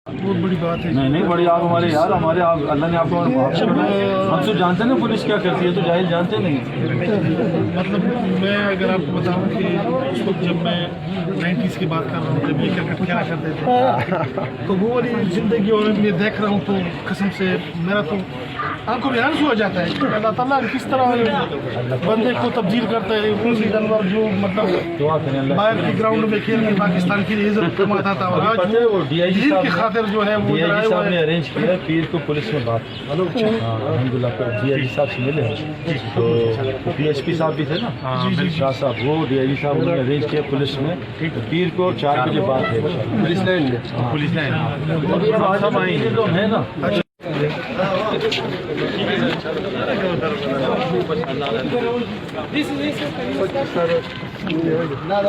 बहुत बड़ी बात है। नहीं नहीं बड़ी, आप हमारे यार, हमारे आप, अल्लाह ने आपको हम तो जानते हैं ना पुलिस क्या करती है, तो जाहिल जानते नहीं। मतलब मैं अगर आपको बताऊं कि उस वक्त जब मैं 90s की बात कर रहा हूँ, जब ये क्रिकेट खेला करते थे, तो वो वाली जिंदगी और मैं देख रहा हूँ, तो कसम से मेरा तो आंखों में आंसू हो जाता है कि अल्लाह ताला किस तरह बंदे को तब्दील करता है। वो जानवर जो मतलब बाहर के ग्राउंड में खेल के पाकिस्तान की इज्जत कमाता था, और आज वो डीआईजी की खातिर जो है वो साहब ने अरेंज किया पीर को पुलिस में बात। अल्हम्दुलिल्लाह डीआईजी साहब से मिले हैं, तो पीएसपी साहब भी थे ना, शाह साहब, वो डीआईजी साहब उन्होंने अरेंज किया पुलिस में, पीर को 4 बजे बात है पुलिस लाइन में। पुलिस लाइन सब आएंगे तो है ना। Nah,